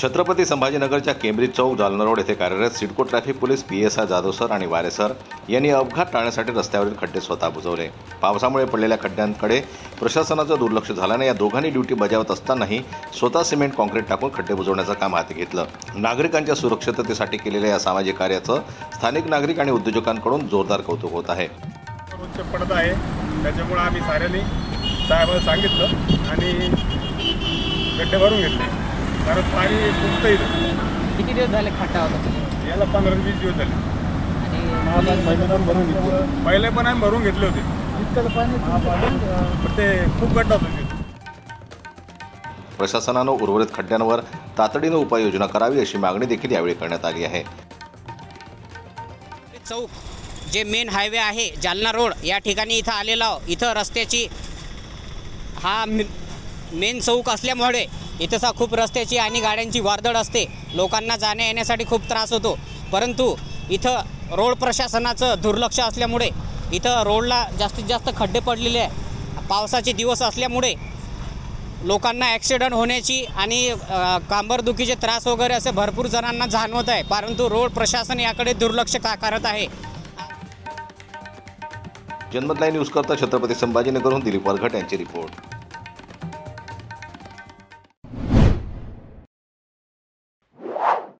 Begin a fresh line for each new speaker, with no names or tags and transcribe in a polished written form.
Chhatrapati संभाजीनगरच्या Cambridge चौक Jalna road येथे कार्यरत CIDCO traffic police PSI Jadhav sir आणि वारे सर यांनी अपघात टाळण्यासाठी रस्त्यावरील खड्डे स्वतः बुजवले। पावसामुळे पडलेल्या खड्ड्यांकडे प्रशासनाचं दुर्लक्ष झाल्याने या दोघांनी ड्युटी बजावत असतानाही स्वतः सिमेंट कॉन्क्रीट टाकून खड्डे बुजवण्याचं काम हाती घेतलं। नागरिकांच्या सुरक्षिततेसाठी केलेल्या या सामाजिक कार्याचं स्थानिक नागरिक आणि उद्योजकांकडून जोरदार कौतुक होत आहे।
पडत आहे त्याच्यामुळे आम्ही साऱ्यांनी साहेबांना सांगितलं आणि खड्डे भरून घेतले, कारण पाणी फुटतं इथं।
किती दिवस झाले खड्डा होता?
याला 15-20 दिवस झाले आणि भरून घेतले। पहिले पण आम्ही भरून घेतले होते, इतकं पाणी ते खूप गड्डा होता।
प्रशासनानं उर्वरित खड्ड्यांवर तातडीनं उपाययोजना करावी अशी मागणी देखील यावेळी करण्यात आली आहे।
चौक जे मेन हायवे आहे जालना रोड या ठिकाणी इथं आलेलो आहोत। इथं रस्त्याची हा मेन चौक असल्यामुळे इथंचा खूप रस्त्याची आणि गाड्यांची वर्दळ असते, लोकांना जाण्या येण्यासाठी खूप त्रास होतो। परंतु इथं रोड प्रशासनाचं दुर्लक्ष असल्यामुळे इथं रोडला जास्तीत जास्त खड्डे पडलेले आहे। पावसाचे दिवस असल्यामुळे लोकांना ॲक्सिडेंट होण्याची आणि कंबरदुखीचे त्रास वगैरे असे भरपूर जणांना जाणवत आहे, परंतु रोड प्रशासन याकडे दुर्लक्ष करत आहे।
जनमत लाईव्ह न्यूज करता छत्रपती संभाजीनगरहून दिलीप वरघट यांची रिपोर्ट।